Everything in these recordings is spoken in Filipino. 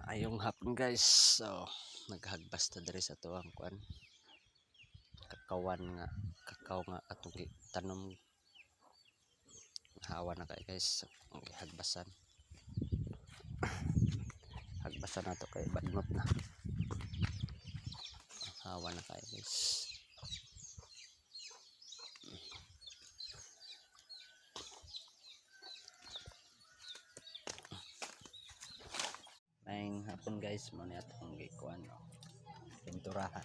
Ayong hapon guys, so naghagbas ta diri sa tuwang kuan kakawan nga kakao nga atong tanom hawa na kay guys ang hagbasan nato kay badnot na hawa na kay guys. Maayong hapon guys, mo ni atong gikuan pinturahan.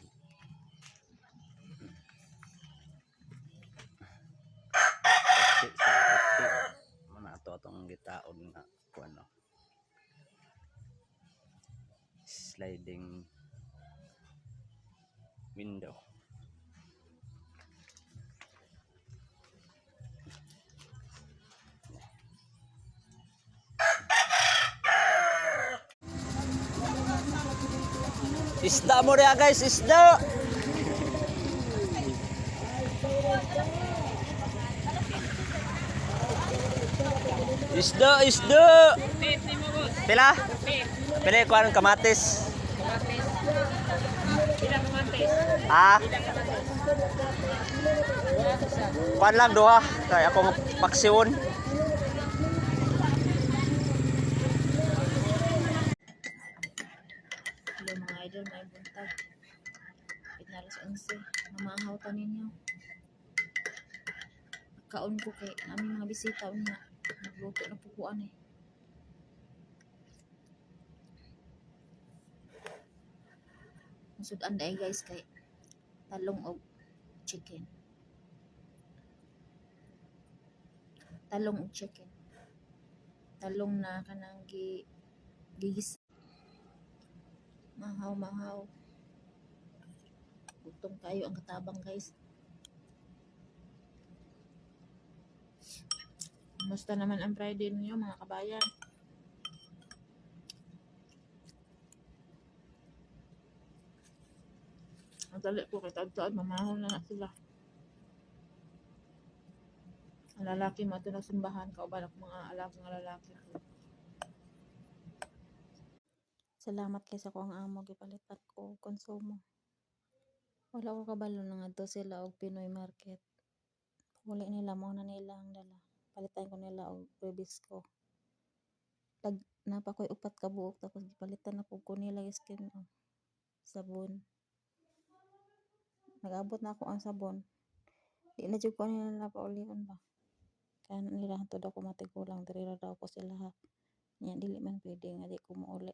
Mana ato atong gitaon nga kuan no. Sliding window. Isda mo rin guys, isda! Isda! Pila? Pila yung kuwan kamatis? Pila kamatis? Ah? Kuwan lang doha, kaya akong paksiwon. Hello mga idol, may buntag. Pinalas 11. Mamahaw ta ninyo. Kaon ko kay namin mga bisita unya. Nagluto na pukuan eh. Sudan day guys kay talong og chicken. Talong og chicken. Talong na kanang gigis. Mahaw. Gutom kayo ang katabang guys. Musta naman ang Friday ninyo mga kabayan? Ang dali ko kay taon mamahon na sila. Ang lalaki mo ito na simbahan, kauban ako mga alagang lalaki ko. Salamat kay sa ko ang amo, gipalitan ko konsumo. Wala ko kabalo na ngadto sila og Pinoy market. Huli nila mo na nila ang dala. Palitan ko nila og Rubisco. Napa ko'y upat ka buok tapos gipalitan na ko nila skin sabon. Nag-abot na ako ang sabon. Di na jud ko nila paulion ba. Kaya nila hantod ako matigulang diri ra daw ko sila ha. Nya dili man pwede nga di ko mauli.